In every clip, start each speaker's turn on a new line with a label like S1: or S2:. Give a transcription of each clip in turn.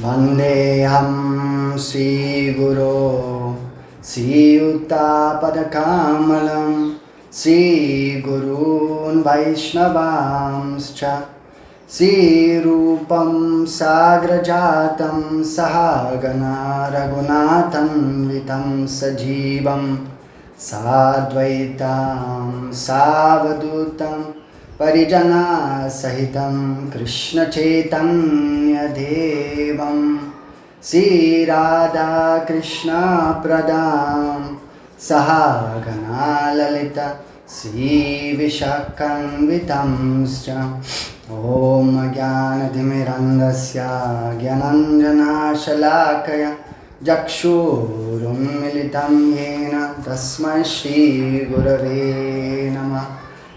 S1: Vandeham Sri Guru Siyuta-padakamalam Sri Guru Vaishnava Sri Rupam Sagrajatam Sahagana Raghunatham Vitam Sajivam Sadvaitam Savadutam Parijana Sahitam Krishna Chaitanya Devam Sri Radha Krishna Pradam Sahagana Lalita Sri Vishakanvitamscha Om Jnanatimirandasya Jnananjana Shalakaya Jakshurum Militam Yena Tasmai Shri Gurave Namah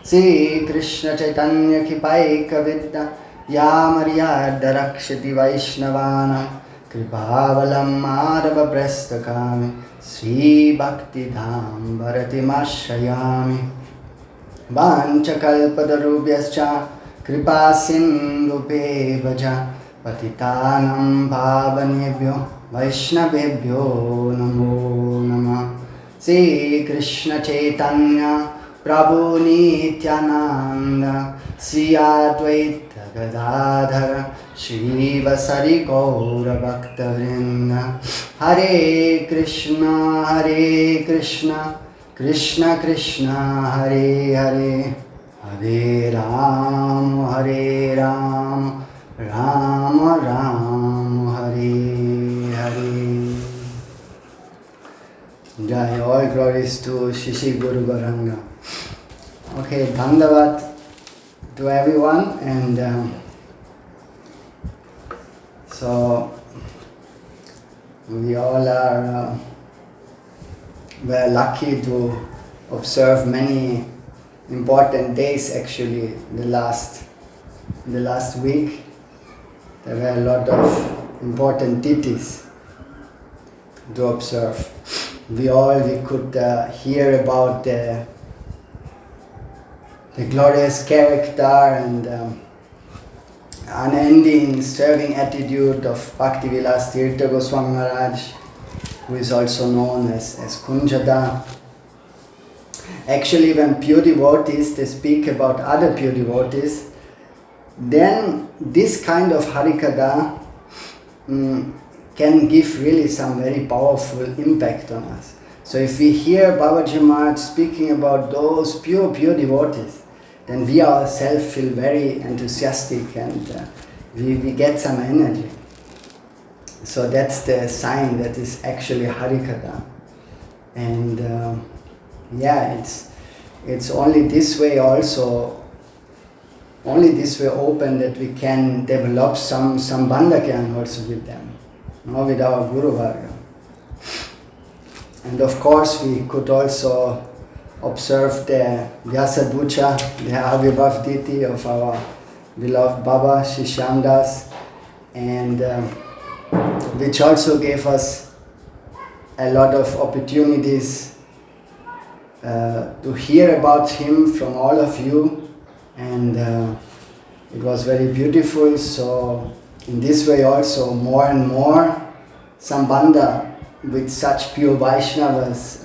S1: Sri Krishna Chaitanya Kipaika Vidya Yamariyadda Rakshati Vaishnavana Kripavalam Madhava Prastakami Sri Bhakti Dham Bharatimashrayami Vanchakalpatarubhyascha Kripa Sindhubheva Patitanam Bhavanebhyo Vaishnavebhyo Namo Namah Sri Krishna Chaitanya Prabhu Nityananda Sri Advaita Gadadhara Shri Vasari Gaura Bhaktavrinda Hare Krishna Krishna Krishna Hare Hare Hare Ram Ram Ram Hare Hare. Jai, all glories to Sri Guru Gauranga. Okay, Dhandavat to everyone, and so we all are very lucky to observe many important days. Actually, the last week there were a lot of important tithis to observe. We could hear about the glorious character and unending serving attitude of Bhakti Vilas Tirtha Goswami Maharaj, who is also known as Kunjada. Actually, when pure devotees, they speak about other pure devotees, then this kind of Harikatha can give really some very powerful impact on us. So if we hear Babaji Maharaj speaking about those pure devotees, then we ourselves feel very enthusiastic and we get some energy. So that's the sign that is actually Harikatha. And it's only this way open that we can develop some sambandha also with them, with our Guru Varga. And of course we could also observe the Vyasa Ducha, the Avirbhav Diti of our beloved Baba Shri Shyamdas, and which also gave us a lot of opportunities to hear about him from all of you, and it was very beautiful. So in this way also more and more sambandha with such pure Vaishnavas,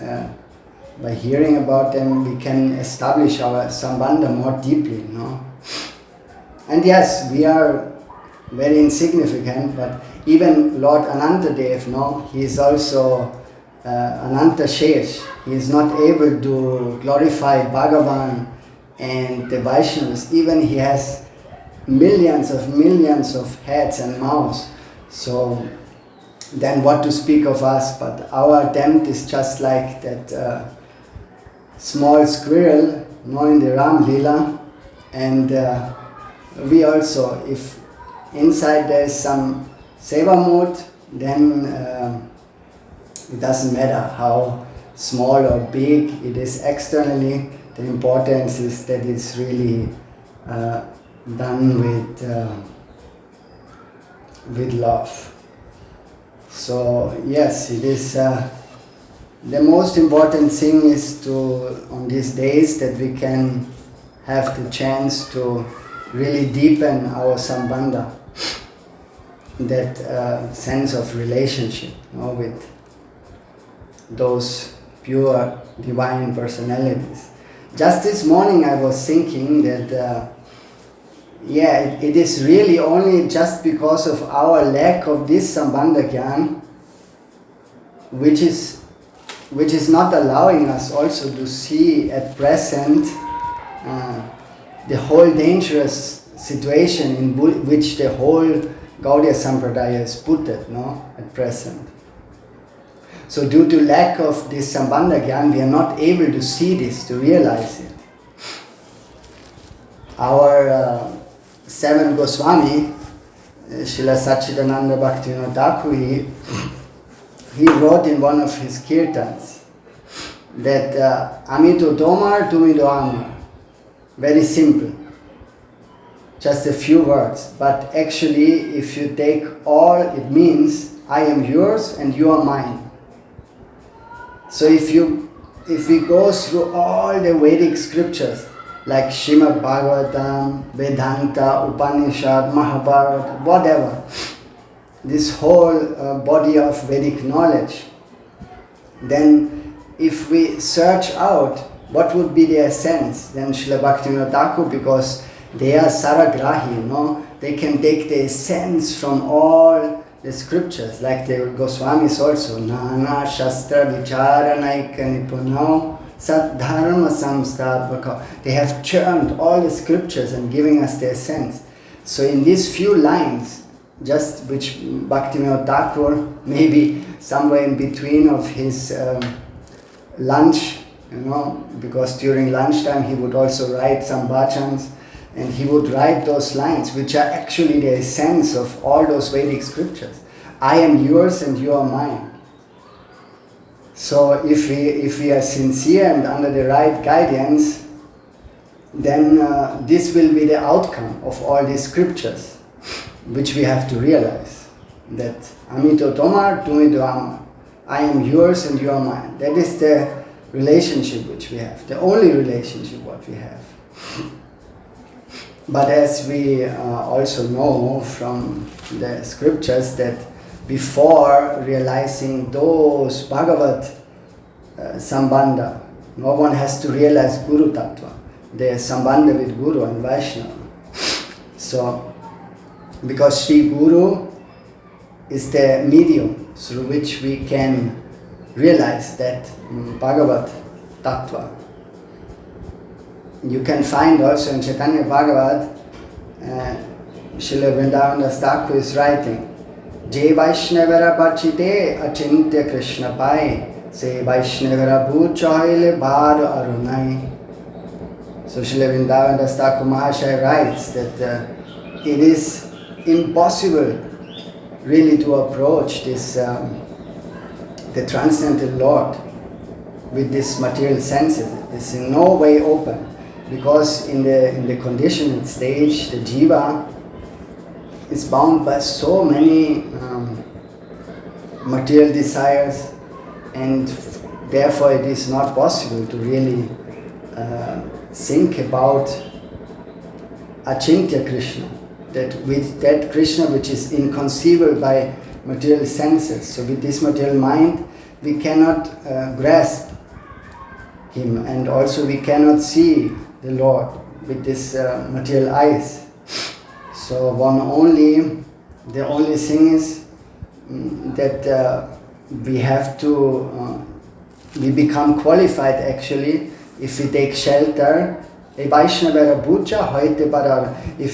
S1: by hearing about them we can establish our sambandha more deeply, And yes, we are very insignificant, but even Lord Anantadev, he is also Ananta Shesh. He is not able to glorify Bhagavan and the Vaishnavas. Even he has millions of heads and mouths. So then what to speak of us? But our attempt is just like that small squirrel, in the Ram Lila, and we also, if inside there is some seva mood, then it doesn't matter how small or big it is externally. The importance is that it's really done with love. So yes, it is the most important thing is on these days that we can have the chance to really deepen our sambandha. that sense of relationship, with those pure divine personalities. Just this morning I was thinking that it is really only just because of our lack of this sambandha gyan which is not allowing us also to see at present the whole dangerous situation in which the whole Gaudiya Sampradaya is put at present. So due to lack of this sambandha gyan, we are not able to see this, to realize it. Our seventh Goswami, Srila Satchidananda Bhaktivinoda Thakur, he wrote in one of his kirtans that Amito Tomar Tumido Amar. Very simple. Just a few words. But actually, if you take all, it means I am yours and you are mine. So if we go through all the Vedic scriptures, like Srimad Bhagavatam, Vedanta, Upanishad, Mahabharata, whatever, this whole body of Vedic knowledge, then if we search out what would be their sense, then Srila Bhaktivinoda Thakur, because they are saragrahi, they can take the essence from all the scriptures, like the Goswamis also, Nana Shastra Vicharanaika Nipunau Sadharma Samstapaka. They have churned all the scriptures and giving us their sense. So in these few lines, just which Bhaktivinoda Thakur, maybe somewhere in between of his lunch, because during lunchtime he would also write some bhajans, and he would write those lines, which are actually the essence of all those Vedic scriptures. I am yours and you are mine. So if we are sincere and under the right guidance, then this will be the outcome of all these scriptures, which we have to realize. That Amito Tomar Tumido Amar. I am yours and you are mine. That is the relationship which we have, the only relationship what we have. But as we also know from the scriptures that before realizing those Bhagavat sambandha, no one has to realize Guru Tattva, the sambandha with Guru and Vaishnava. So, because Sri Guru is the medium through which we can realize that Bhagavat Tattva. You can find also in Chaitanya Bhagavat, Srila Vrindavan Das Thakur is writing, Je Vaishnavara Bachite Achintya Krishna Pai, Se Vaishnavara Bhuchaile Bhar Arunai. So Srila Vrindavan Das Thakur Mahashaya writes that it is impossible really to approach this the transcendental Lord with this material senses. It's in no way open. Because in the conditioned stage, the jiva is bound by so many material desires, and therefore it is not possible to really think about Achintya Krishna, that with that Krishna which is inconceivable by material senses. So with this material mind, we cannot grasp him, and also we cannot see the Lord with this material eyes. So the only thing is that we have to, we become qualified actually if we take shelter. If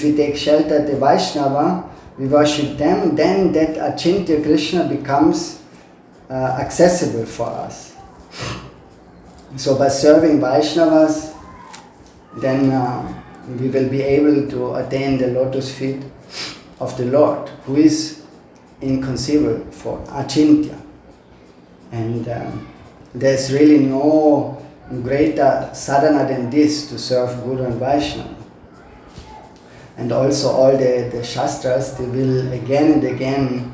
S1: we take shelter at the Vaishnava, we worship them, then that Achintya Krishna becomes accessible for us. So by serving Vaishnavas, then we will be able to attain the lotus feet of the Lord, who is inconceivable for Achintya. And there's really no greater sadhana than this, to serve Guru and Vaishnava. And also all the Shastras, they will again and again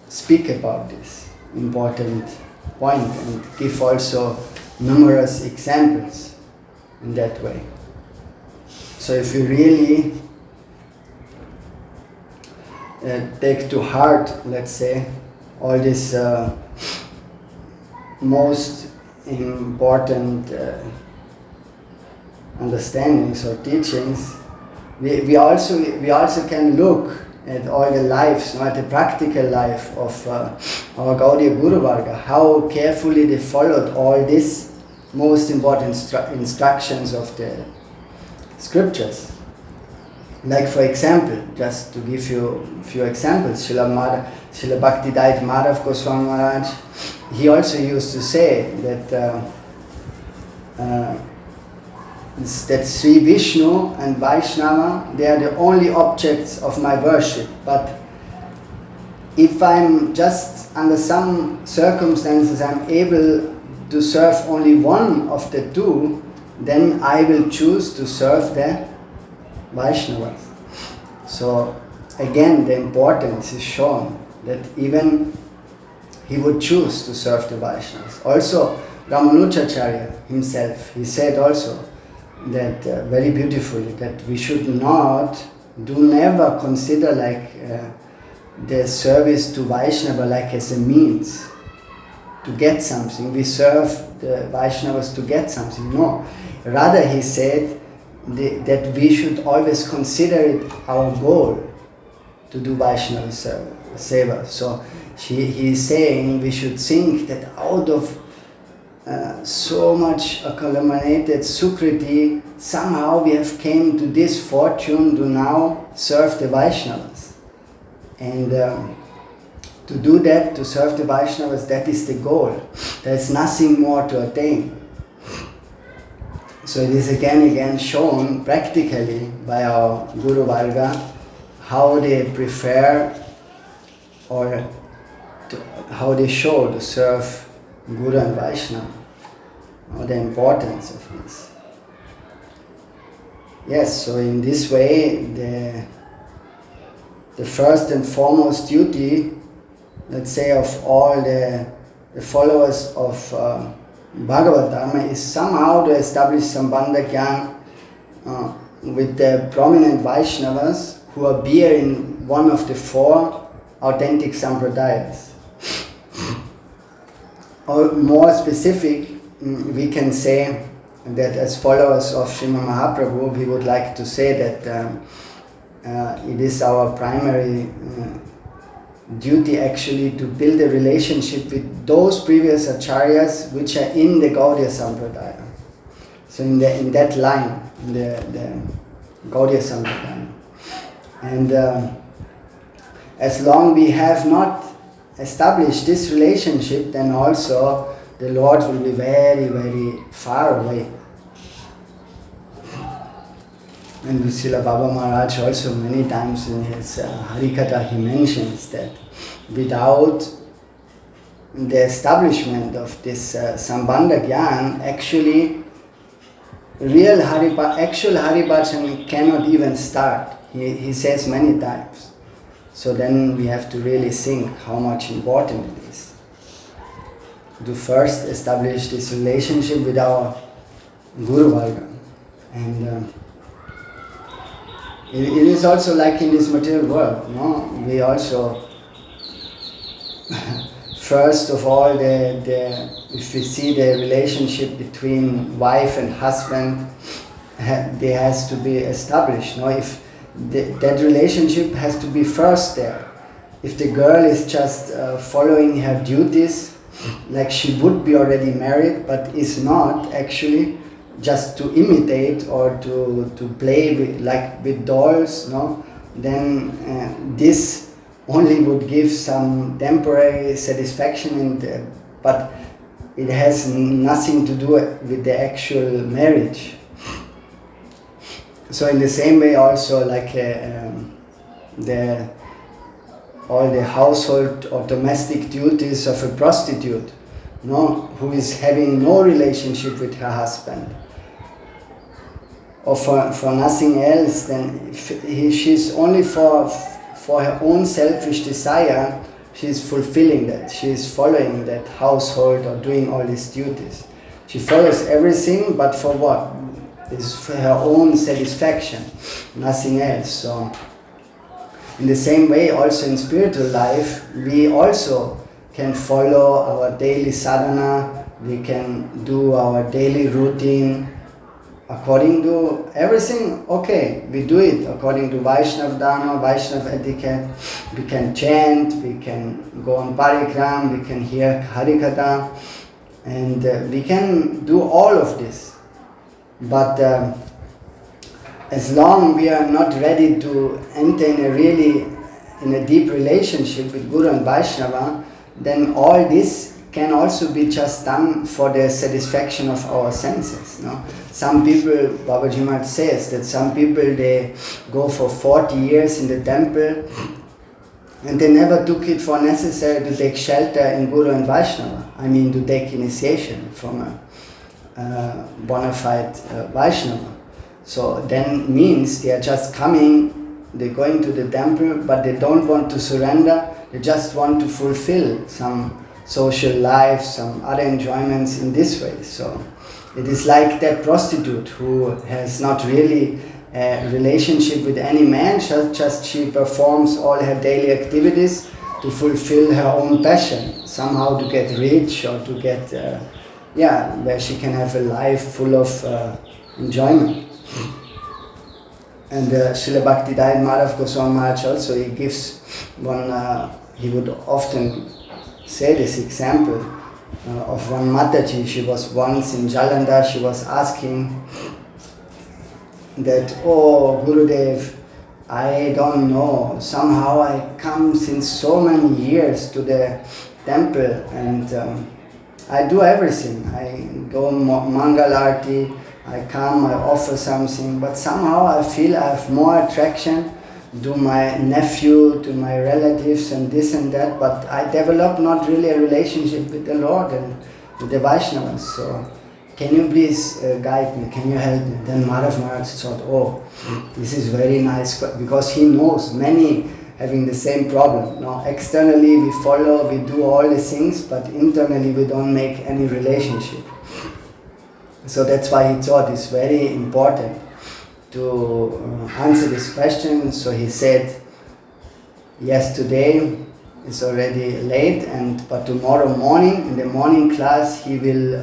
S1: speak about this important point and give also numerous examples in that way. So if we really take to heart, let's say, all these most important understandings or teachings, we also can look at all the lives, at the practical life of our Gaudiya Guru Varga, how carefully they followed all these most important instructions of the scriptures. Like, for example, just to give you a few examples, Srila Bhakti Madhav Goswami Maharaj, he also used to say that that Sri Vishnu and Vaishnava, they are the only objects of my worship. But if I'm just under some circumstances I'm able to serve only one of the two, then I will choose to serve the Vaishnavas. So again, the importance is shown that even he would choose to serve the Vaishnavas. Also, Ramanujacharya himself, he said also that very beautifully, that we should never consider like the service to Vaishnava like as a means to get something. We serve the Vaishnavas to get something. No, rather he said that we should always consider it our goal to do Vaishnava seva. So he is saying we should think that out of so much accumulated sukriti, somehow we have came to this fortune to now serve the Vaishnavas. And to do that, to serve the Vaishnavas, that is the goal. There is nothing more to attain. So it is again shown practically by our Guru Varga how they prefer or how they show to serve Guru and Vaishnava, the importance of this. Yes, so in this way, the first and foremost duty, let's say, of all the followers of Bhagavad Dharma is somehow to establish sambandha jnana with the prominent Vaishnavas who appear in one of the four authentic sampradayas. Or more specific, we can say that as followers of Srimad Mahaprabhu, we would like to say that it is our primary duty actually to build a relationship with those previous acharyas which are in the Gaudiya Sampradaya. So in that line, in the Gaudiya Sampradaya. And as long we have not established this relationship, then also the Lord will be very, very far away. And Srila Baba Maharaj also many times in his Harikatha he mentions that without the establishment of this sambandha jnana, actually actual Haribhajan cannot even start. He says many times. So then we have to really think how much important it is to first establish this relationship with our Guru Varga. And it is also like in this material world, no? We also, first of all, if we see the relationship between wife and husband, there has to be established, no? If that relationship has to be first there. If the girl is just following her duties, like she would be already married, but is not actually, just to imitate or to play with dolls, no? Then this only would give some temporary satisfaction, but it has nothing to do with the actual marriage. So in the same way also, like all the household or domestic duties of a prostitute, no, who is having no relationship with her husband, or for nothing else, then she's only for her own selfish desire, she's fulfilling that, she is following that household or doing all these duties. She follows everything, but for what? It's for her own satisfaction, nothing else. So in the same way, also in spiritual life, we also can follow our daily sadhana, we can do our daily routine according to everything. Okay, we do it according to Vaishnava Dharma, Vaishnava etiquette. We can chant, we can go on parikram, we can hear Harikatha, and we can do all of this. But as long we are not ready to enter in a deep relationship with Guru and Vaishnava, then all this can also be just done for the satisfaction of our senses. No? Some people, Babaji Maharaj says that some people, they go for 40 years in the temple and they never took it for necessary to take shelter in Guru and Vaishnava. I mean, to take initiation from a bona fide Vaishnava. So then means they are just coming, they're going to the temple, but they don't want to surrender, they just want to fulfill some social life, some other enjoyments in this way. So it is like that prostitute who has not really a relationship with any man, just she performs all her daily activities to fulfill her own passion, somehow to get rich or to get, where she can have a life full of enjoyment. And Srila Bhaktivedanta Madhav Goswami Maharaj also, he gives one, he would often say this example of one Mataji. She was once in Jalandhar, she was asking that, oh Gurudev, I don't know, somehow I come since so many years to the temple and I do everything. I go Mangal Arti, I come, I offer something, but somehow I feel I have more attraction to my nephew, to my relatives and this and that, but I develop not really a relationship with the Lord and with the Vaishnavas. So can you please guide me, can you help me? Then Madhav Maharaj thought, oh, this is very nice, because he knows many having the same problem. No, externally we follow, we do all the things, but internally we don't make any relationship. So that's why he thought it's very important to answer this question. So he said, yes, today is already late, but tomorrow morning in the morning class he will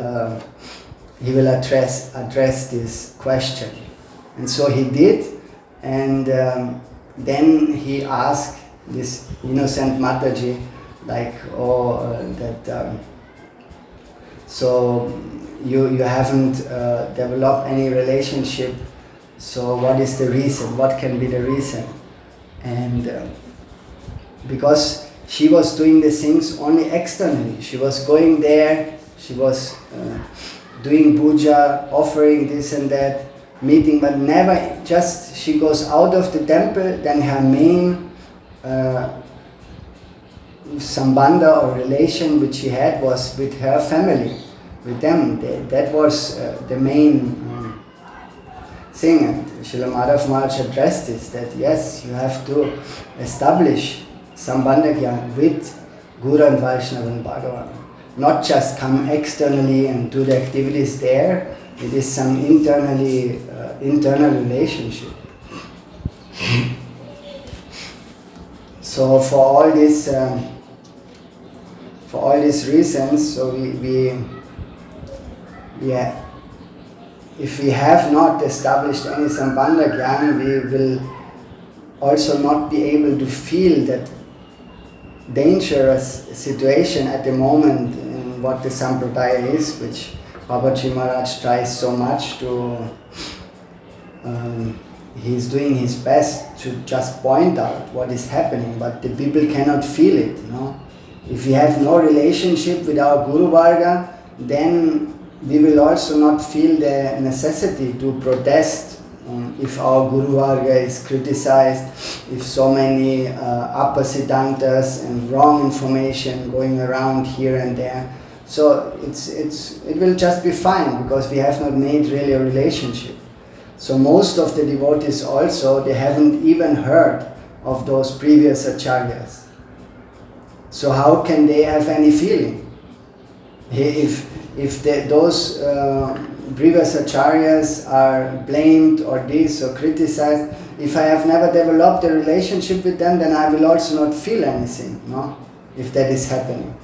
S1: address this question. And so he did, and then he asked this innocent Mataji, like, so you haven't developed any relationship, so what is the reason? What can be the reason? And because she was doing the things only externally, she was going there, she was doing puja, offering this and that, meeting, but never just she goes out of the temple, then her main sambandha or relation which she had was with her family, with them. That was the main thing. And Srila Madhav Maharaj addressed this, that yes, you have to establish sambandha jnana with Guru and Vaishnava and Bhagavan. Not just come externally and do the activities there, it is some internal relationship. So for all these reasons, so if we have not established any sambandha jnana, we will also not be able to feel that dangerous situation at the moment in what the sampradaya is, which Babaji Maharaj tries so much to, he's doing his best to just point out what is happening, but the people cannot feel it. If we have no relationship with our Guru Varga, then we will also not feel the necessity to protest if our Guru Varga is criticized, if so many apasidantas and wrong information going around here and there. So it will just be fine, because we have not made really a relationship. So most of the devotees also, they haven't even heard of those previous acharyas. So how can they have any feeling? If those previous acharyas are blamed or this or criticized, if I have never developed a relationship with them, then I will also not feel anything, no? If that is happening.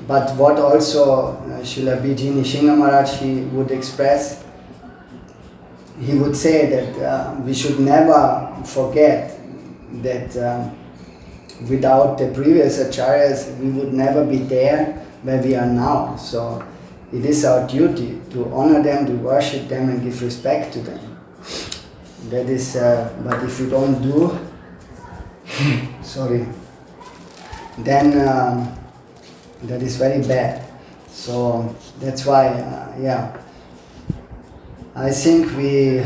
S1: But what also Srila Bijini Nishinga Maharaj, he would express, he would say that we should never forget that without the previous acharyas, we would never be there where we are now. So it is our duty to honor them, to worship them and give respect to them. That is, but if you don't do, sorry, then that is very bad. So that's why, I think we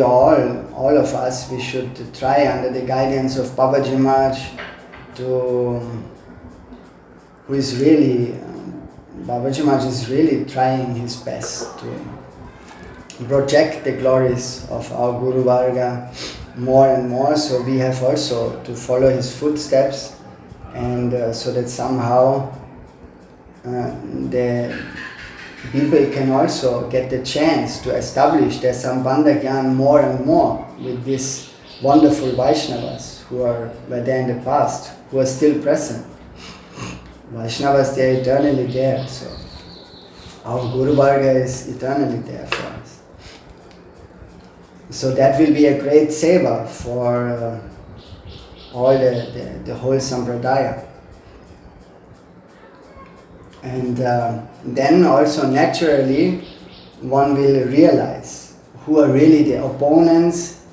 S1: all of us, we should try under the guidance of Babaji Maharaj who is really, Babaji Maharaj is really trying his best to project the glories of our Guru Varga more and more, so we have also to follow his footsteps, and so that somehow the people can also get the chance to establish their sambandha gyan more and more with these wonderful Vaishnavas who were there in the past, who are still present. Vaishnavas, they are eternally there, so our Guru Varga is eternally there for us. So that will be a great seva for all the whole Sampradaya. And then also naturally one will realize who are really the opponents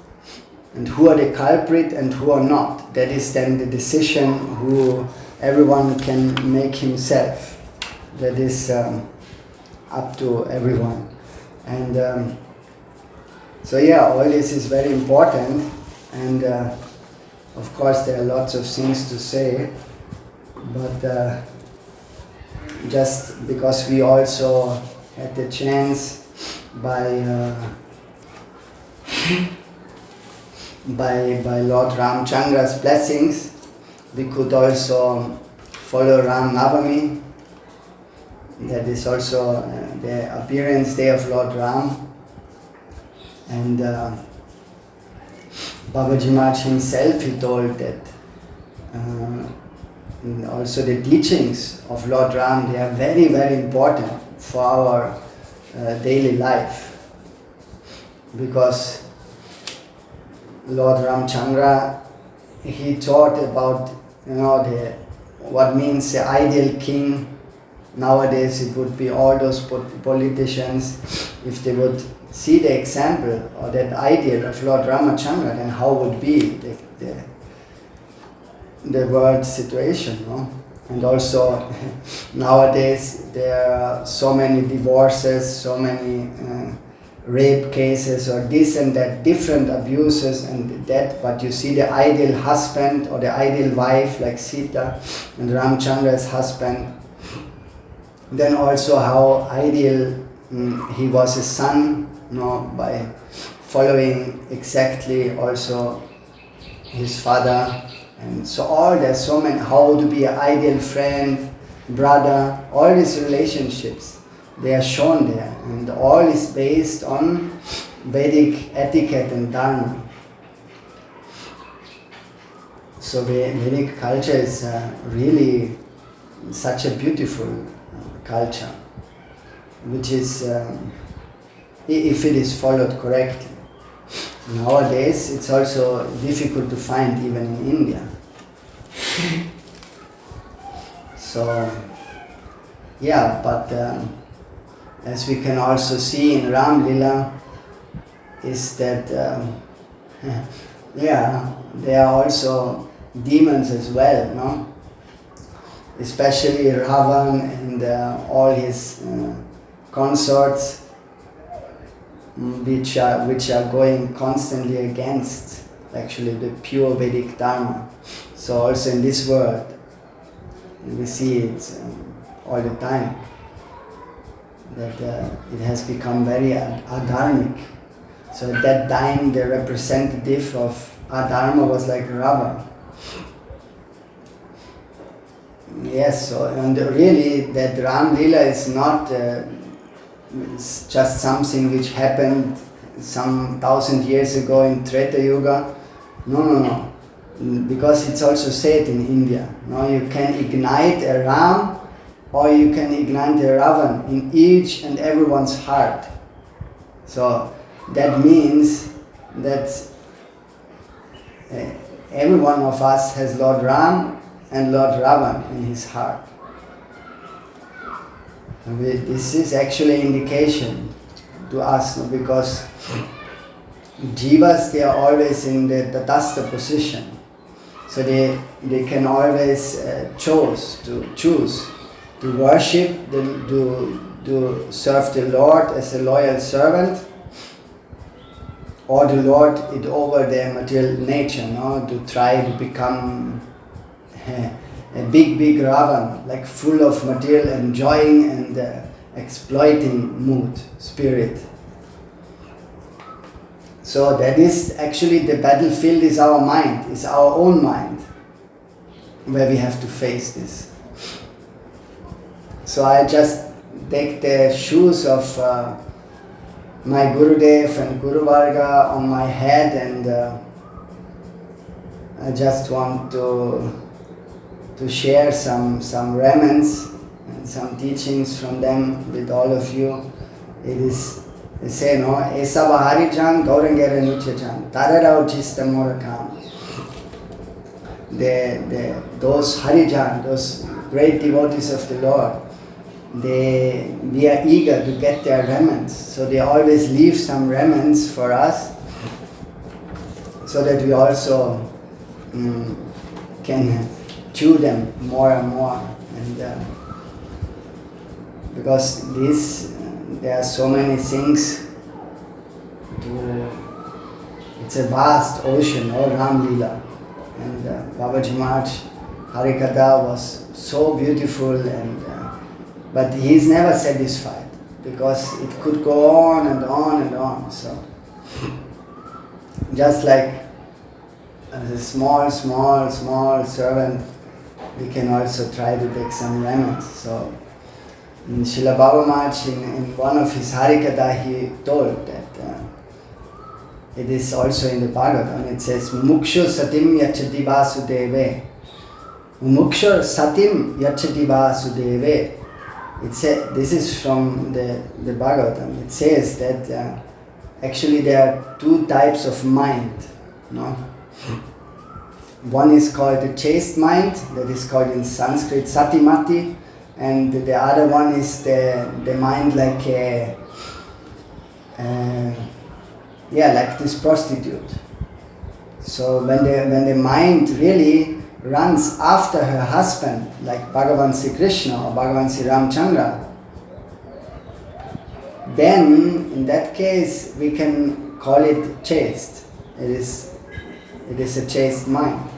S1: and who are the culprit and who are not. That is then the decision who everyone can make himself. That is up to everyone. And so all this is very important, and of course there are lots of things to say, but just because we also had the chance by Lord Ramchandra's blessings, we could also follow Ram Navami. That is also the appearance day of Lord Ram. And Babaji Maharaj himself, he told that also the teachings of Lord Ram, they are very, very important for our daily life. Because Lord Ramchandra, he taught about what means the ideal king. Nowadays it would be all those politicians, if they would see the example or that ideal of Lord Ramachandra, then how would be the world situation, no? And also nowadays there are so many divorces, so many rape cases or this and that, different abuses and that, but you see the ideal husband or the ideal wife like Sita and Ramchandra's husband. Then also how ideal he was a son, by following exactly also his father. And so there's so many, how to be an ideal friend, brother, all these relationships, they are shown there. And all is based on Vedic etiquette and dharma. So the Vedic culture is really such a beautiful culture, which is, if it is followed correctly. Nowadays it's also difficult to find even in India. So but as we can also see in Ram Lila, is that there are also demons as well, no? Especially Ravan and all his consorts, which are going constantly against actually the pure Vedic Dharma. So also in this world, we see it all the time, that it has become very adharmic. So at that time the representative of adharma was like Ravan. Yes, so, and really that Ram Lila is not it's just something which happened some 1,000 years ago in Treta Yuga. No. Because it's also said in India. No, you can ignite a Ram or you can ignite a Ravan in each and everyone's heart. So that means that every one of us has Lord Ram and Lord Ravan in his heart. This is actually an indication to us, because jivas, they are always in the tatastha position. So they can always choose to worship, to serve the Lord as a loyal servant, or to lord it over their material nature, no? To try to become a big Ravan, like full of material enjoying and exploiting mood, spirit. So that is actually the battlefield, is our mind, is our own mind, where we have to face this. So I just take the shoes of my Gurudev and Guru Varga on my head, and I just want to share some remnants and some teachings from them with all of you. It is, they say, no, Esa Baharijan Gaurangera Nichajan, Tararao Chista Morakam. Those Harijan, those great devotees of the Lord, we are eager to get their remnants. So they always leave some remnants for us, so that we also can chew them more and more. And because there are so many things it's a vast ocean, all Ram Leela. And Babaji Maharaj Harikatha was so beautiful, and but he is never satisfied, because it could go on and on and on. So just like as a small servant, we can also try to take some remnants. So in Srila Baba Maharaj, in one of his Harikatha, he told that it is also in the Bhagavatam. It says, Mukshu satim yachati vasudeve. Mukshu satim yachati vasudeve. This is from the Bhagavatam. It says that actually there are two types of mind. No? One is called the chaste mind, that is called in Sanskrit satimati, and the other one is the mind like like this prostitute. So when the mind really runs after her husband, like Bhagavan Sri Krishna or Bhagavan Sri Ramchandra, then in that case we can call it chaste. It is a chaste mind,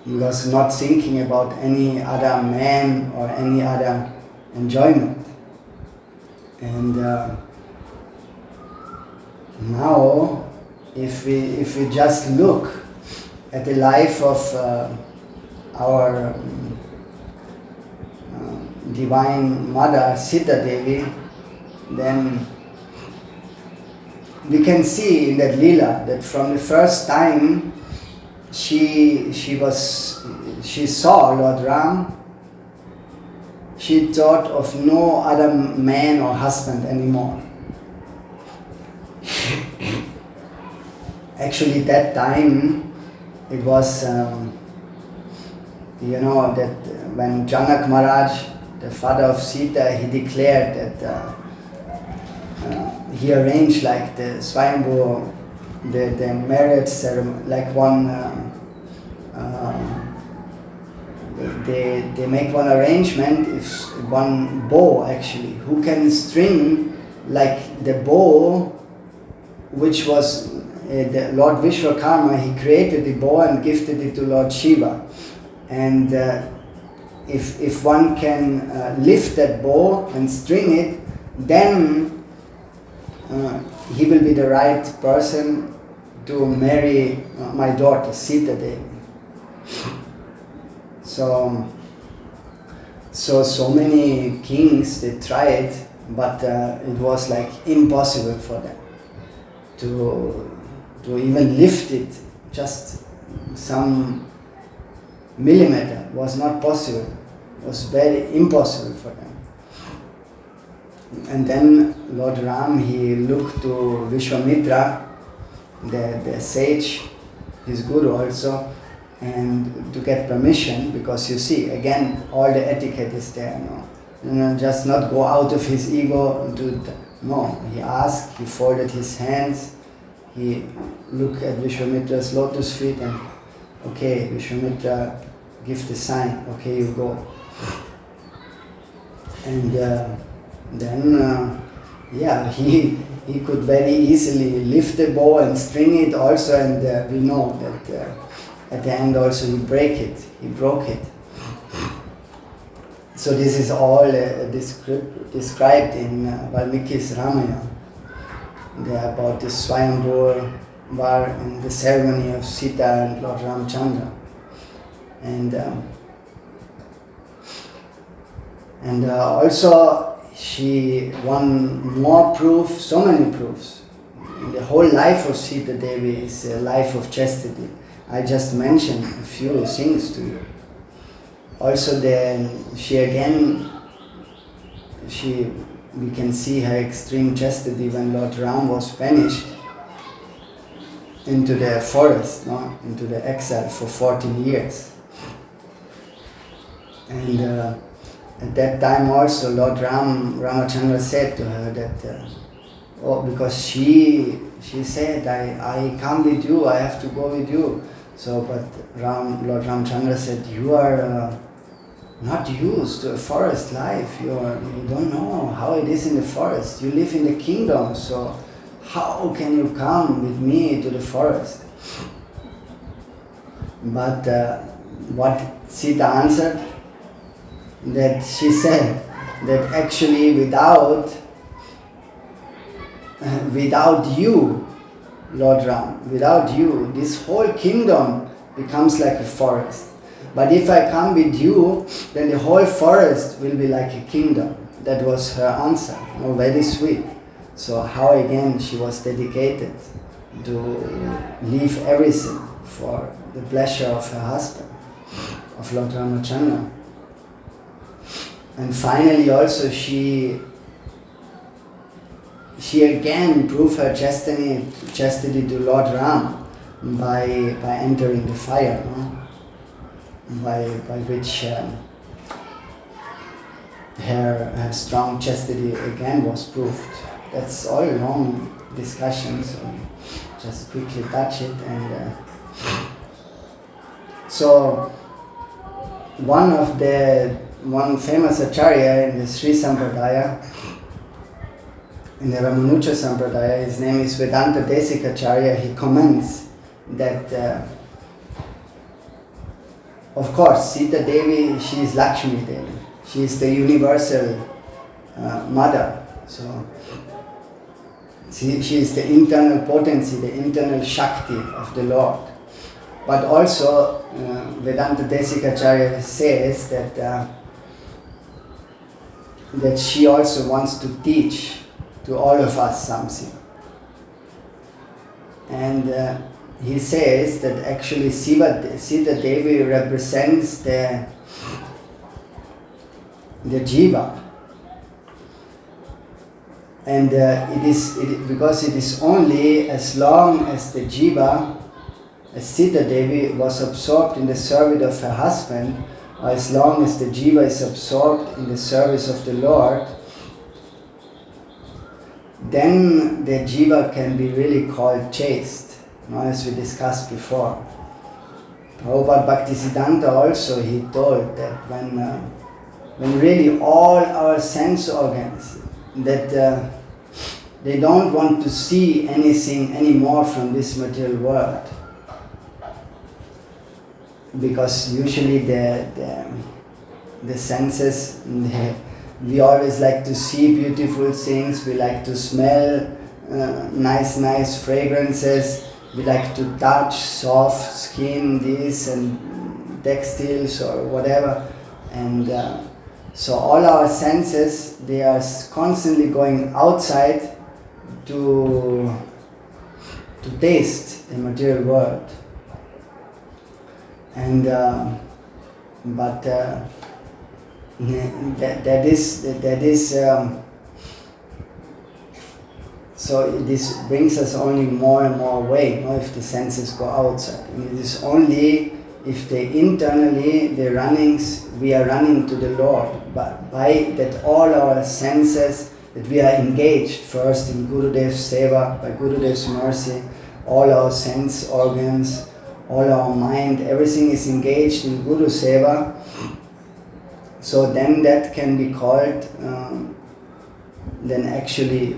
S1: because not thinking about any other man or any other enjoyment. And now, if we just look at the life of our Divine Mother Sita Devi, then we can see in that Leela that from the first time she saw Lord Ram, she thought of no other man or husband anymore. Actually, that time it was, that when Janak Maharaj, the father of Sita, he declared that he arranged like the Swayambhu, the marriage ceremony, like one, they make one arrangement, if one bow actually, who can string like the bow which was the Lord Vishwakarma, he created the bow and gifted it to Lord Shiva. And if one can lift that bow and string it, then he will be the right person to marry my daughter Sita Devi. So many kings, they tried, but it was like impossible for them. to even lift it just some millimeter was not possible. It was very impossible for them. And then Lord Ram, he looked to Vishwamitra, the sage, his guru also, and to get permission, because you see, again, all the etiquette is there. Just not go out of his ego. No, he asked, he folded his hands, he looked at Vishwamitra's lotus feet and, okay, Vishwamitra, give the sign, okay, you go. And then he could very easily lift the bow and string it also, and we know that at the end also he broke it. So this is all described in Valmiki's Ramayana. There about the Swayambhur war and the ceremony of Sita and Lord Ramchandra. And also she one more proof, so many proofs. The whole life of Sita Devi is a life of chastity. I just mentioned a few things to you. Also we can see her extreme chastity when Lord Ram was banished into the forest, into the exile for 14 years. And at that time also Lord Ramachandra said to her that, because she said, I come with you, I have to go with you. So, but Lord Ramchandra said, you are not used to a forest life. You don't know how it is in the forest. You live in the kingdom, so how can you come with me to the forest? But what Sita answered, that she said that actually without you, Lord Ram, without you, this whole kingdom becomes like a forest. But if I come with you, then the whole forest will be like a kingdom. That was her answer. Very sweet. So how again she was dedicated to leave everything for the pleasure of her husband, of Lord Ramachandra. And finally also she again proved her chastity to Lord Ram by entering the fire, by which her strong chastity again was proved. That's all long discussion, so just quickly touch it. And so one famous acharya in the Sri Sampradaya, in the Ramanuja Sampradaya, his name is Vedanta Desikacharya, he comments that of course Sita Devi, she is Lakshmi Devi, she is the universal mother, so she is the internal potency, the internal Shakti of the Lord. But also Vedanta Desikacharya says that she also wants to teach to all of us something. And he says that actually Sita Devi represents the jiva. And because it is only as long as the jiva, as Sita Devi was absorbed in the service of her husband, or as long as the jiva is absorbed in the service of the Lord, then the jiva can be really called chaste, as we discussed before. Prabhupada Bhaktisiddhanta also, he told that when really all our sense organs, that they don't want to see anything anymore from this material world, because usually the senses, we always like to see beautiful things, we like to smell nice fragrances, we like to touch soft skin, this and textiles or whatever, and so all our senses, they are constantly going outside to to taste the material world. And but that is so this brings us only more and more away, if the senses go outside. And it is only if they internally, we are running to the Lord, but by that all our senses, that we are engaged first in Gurudev's seva, by Gurudev's mercy, all our sense organs, all our mind, everything is engaged in Guru seva. So then that can be called then actually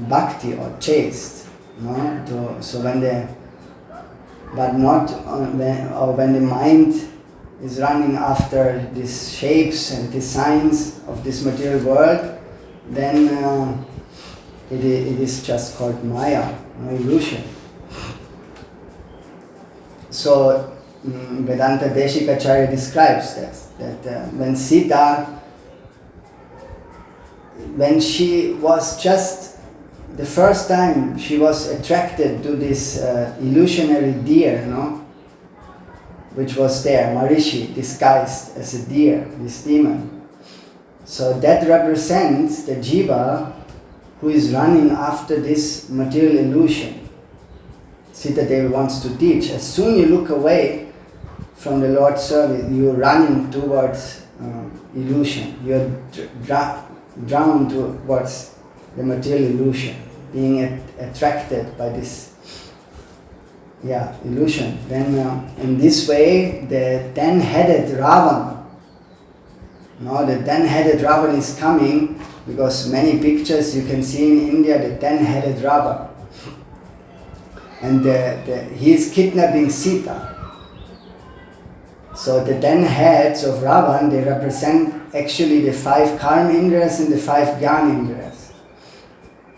S1: bhakti or chaste. No? So when when the mind is running after these shapes and designs of this material world, then it is just called maya, illusion. So Vedanta Deshikacharya describes this, that when Sita, when she was just the first time she was attracted to this illusionary deer, which was there, Marishi, disguised as a deer, this demon. So that represents the jiva who is running after this material illusion. Sita Devi wants to teach. As soon you look away from the Lord's service, you're running towards illusion. You're drawn towards the material illusion, being attracted by this illusion. Then in this way, the 10-headed Ravan, the 10-headed Ravan is coming, because many pictures you can see in India, the 10-headed Ravan. And he is kidnapping Sita. So the 10 heads of Ravan, they represent actually the 5 karma indriyas and the 5 jnana indriyas.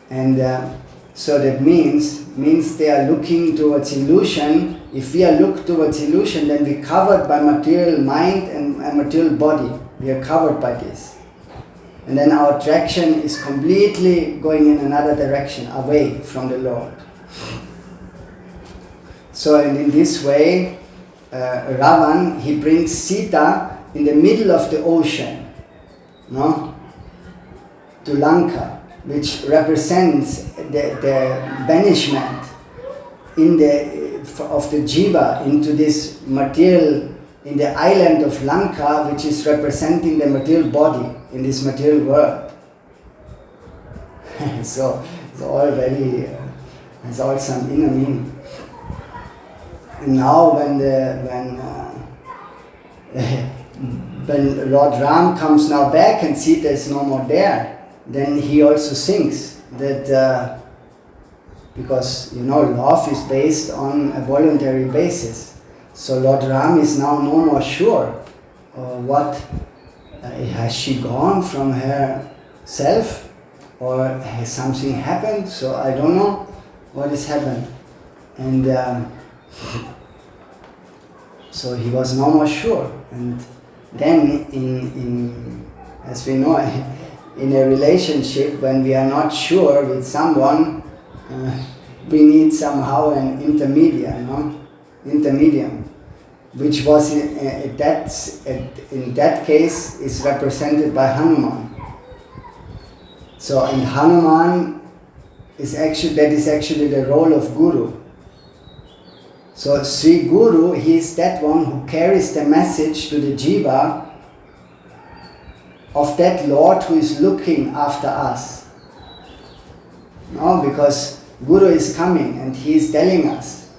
S1: And so that means they are looking towards illusion. If we are look towards illusion, then we are covered by material mind and material body. We are covered by this. And then our attraction is completely going in another direction, away from the Lord. So and in this way, Ravan, he brings Sita in the middle of the ocean, to Lanka, which represents the banishment of the jiva into this material, in the island of Lanka, which is representing the material body in this material world. So it's all very, has all some inner meaning. And now when Lord Ram comes now back and Sita is no more there, then he also thinks that because love is based on a voluntary basis. So Lord Ram is now no more sure what has she gone from herself, or has something happened. So I don't know what has happened. And so he was no more sure. And then in as we know, in a relationship, when we are not sure with someone, we need somehow an intermedium, which was in that case is represented by Hanuman. So, and Hanuman is actually the role of Guru. So Sri Guru, he is that one who carries the message to the jiva of that Lord who is looking after us. Because Guru is coming and he is telling us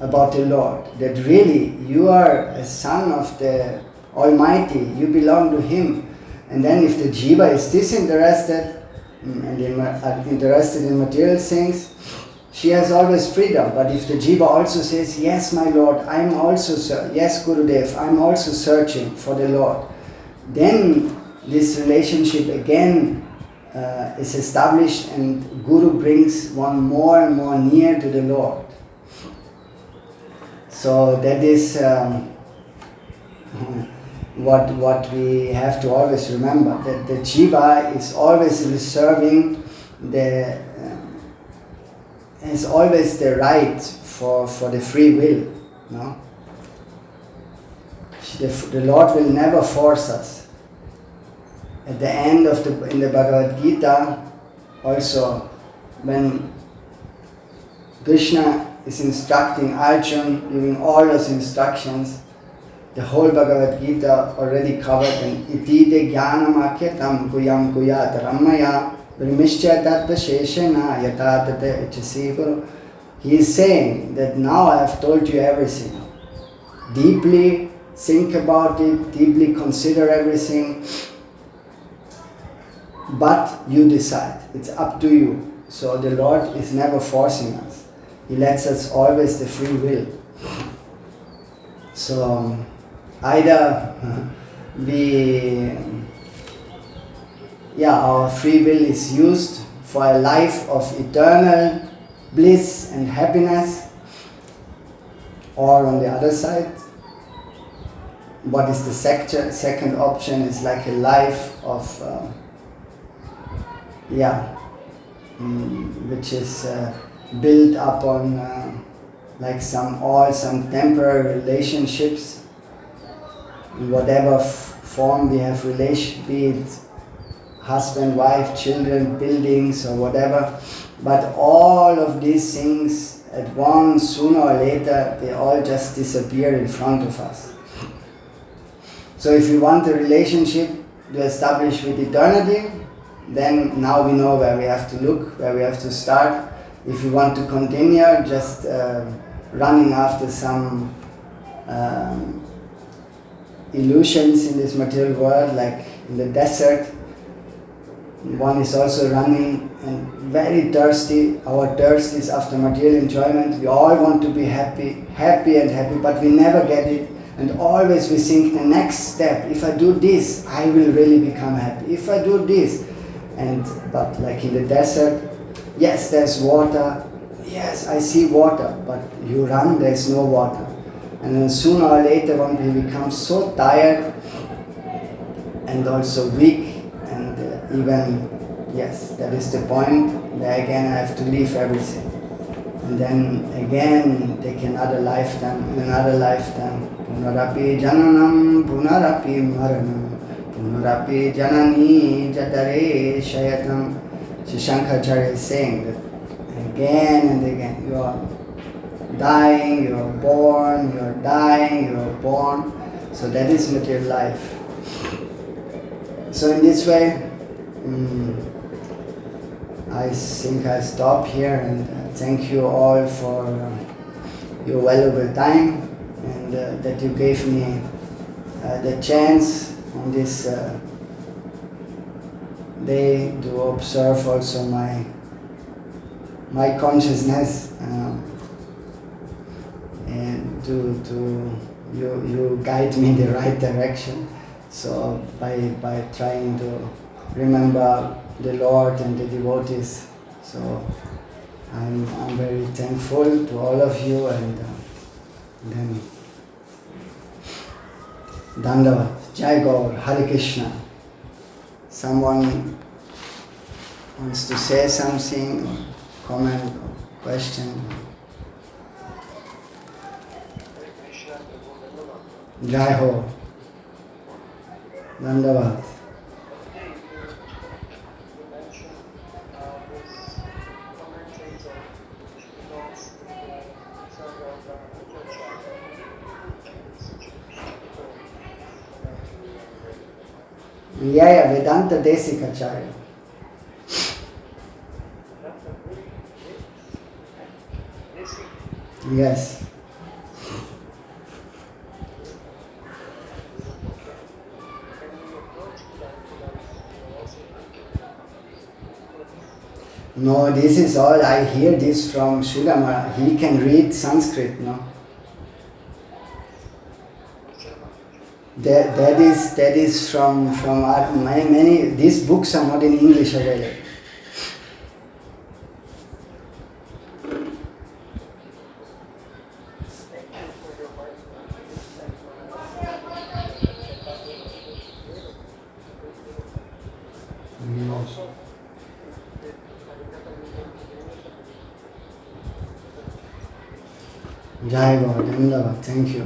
S1: about the Lord, that really you are a son of the Almighty, you belong to Him. And then if the jiva is disinterested and interested in material things, she has always freedom. But if the jiva also says, yes, my Lord, I'm also, yes, Gurudev, I'm also searching for the Lord, then this relationship again is established, and Guru brings one more and more near to the Lord. So that is what we have to always remember, that the jiva is always reserving has always the right for the free will. No? The Lord will never force us. At the end of in the Bhagavad Gita, also when Krishna is instructing Arjuna, giving all those instructions, the whole Bhagavad Gita already covered in iti de jnanam akyatam kuyam kuyat ramaya vrimishya tatta sheshana yata tatta ichasi guru. He is saying that now I have told you everything. Deeply think about it, deeply consider everything, but you decide. It's up to you. So the Lord is never forcing us. He lets us always the free will. So either our free will is used for a life of eternal bliss and happiness, or on the other side, what is the second option is like a life of which is built upon like some temporary relationships, in whatever form we have be it husband, wife, children, buildings or whatever. But all of these things at once, sooner or later, they all just disappear in front of us. So if we want a relationship to establish with eternity, then now we know where we have to look, where we have to start. If we want to continue just running after some illusions in this material world, like in the desert, one is also running and very thirsty. Our thirst is after material enjoyment. We all want to be happy, but we never get it. And always we think the next step, if I do this, I will really become happy. If I do this. But like in the desert, yes, there's water. Yes, I see water, but you run, there's no water. And then sooner or later, when we become so tired and also weak, and that is the point, where again I have to leave everything. And then again take another lifetime. Punarapi jananam, punarapi maranam, punarapi janani jatare shayatam. Sri Shankaracharya is saying that again and again, you are dying, you are born, you are dying, you are born. So that is material life. So in this way, I think I stop here, and thank you all for your valuable time, and that you gave me the chance on this day to observe also my consciousness, and you guide me in the right direction. So by trying to remember the Lord and the devotees, so I'm very thankful to all of you, and then Dandavat, Jai Gaur, Hare Krishna. Someone wants to say something, or comment, or question? Jai Ho. Dandavat. Yeah, Vedanta Desikacharya. Yes. No, this is all, I hear this from Srila Maharaj. He can read Sanskrit, no? That is from many, these books are not in English available. Jai Gaur, Dandava, thank you.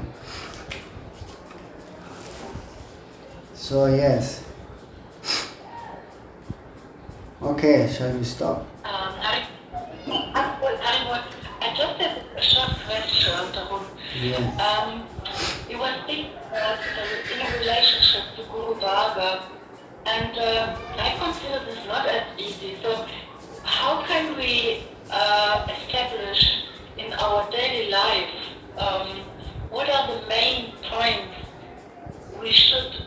S1: So yes. Okay, shall we stop?
S2: I just have a short question.
S1: Yes.
S2: You were speaking about in a relationship to Guru Bhagavan, and I consider this not as easy. So, how can we establish in our daily life what are the main points we should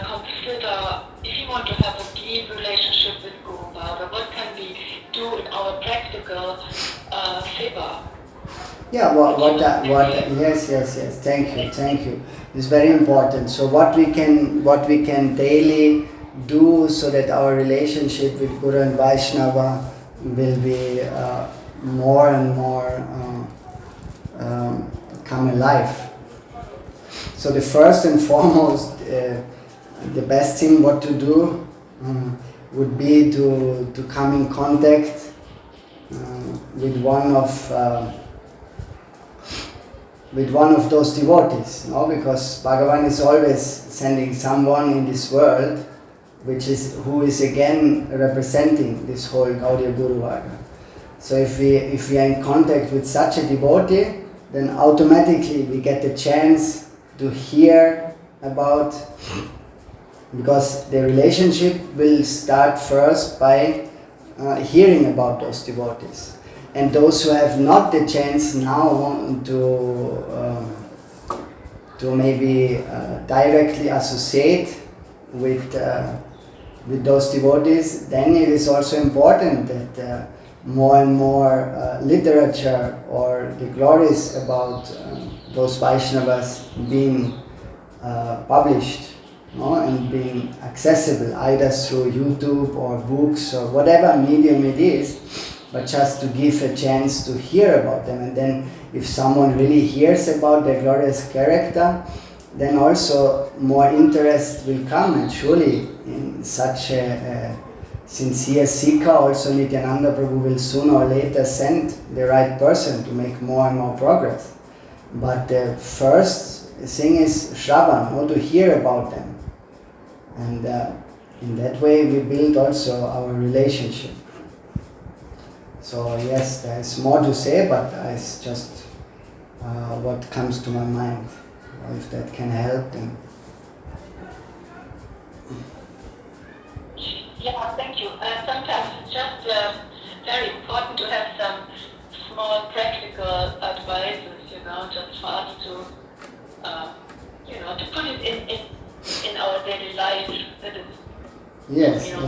S2: consider if you want to have a deep relationship with Guru Bhagavan? What can we do in our practical seva?
S1: Yeah, yes, thank you. It's very important. So what we can daily do so that our relationship with Guru and Vaishnava will be more and more come alive. So the first and foremost, the best thing what to do would be to come in contact with one of those devotees, no? Because Bhagavan is always sending someone in this world who is again representing this whole Gaudiya Guru Varga. So if we are in contact with such a devotee, then automatically we get the chance to hear about, because the relationship will start first by hearing about those devotees. And those who have not the chance now to maybe directly associate with those devotees, then it is also important that more and more literature or the glories about those Vaishnavas being published, no? And being accessible either through YouTube or books or whatever medium it is, but just to give a chance to hear about them. And then if someone really hears about their glorious character, then also more interest will come, and surely in such a sincere seeker, also Nityananda Prabhu will sooner or later send the right person to make more and more progress. But the first thing is Shravan, or to hear about them. And in that way we build also our relationship. So yes, there is more to say, but it's just what comes to my mind. If that can help, then.
S2: Yeah, thank you. Sometimes it's just very important to have some small practical advices, just for us to, to put it in our daily life. That is,
S1: yes.
S2: Yeah.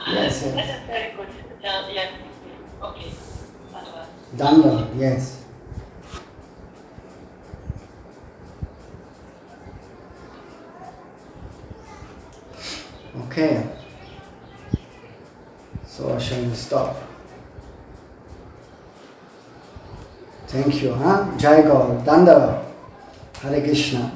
S1: Yes.
S2: That is very good. Yes. Okay.
S1: Danda, yes. Okay. So shall we stop? Thank you, huh? Jai Gaur, Danda, Hare Krishna.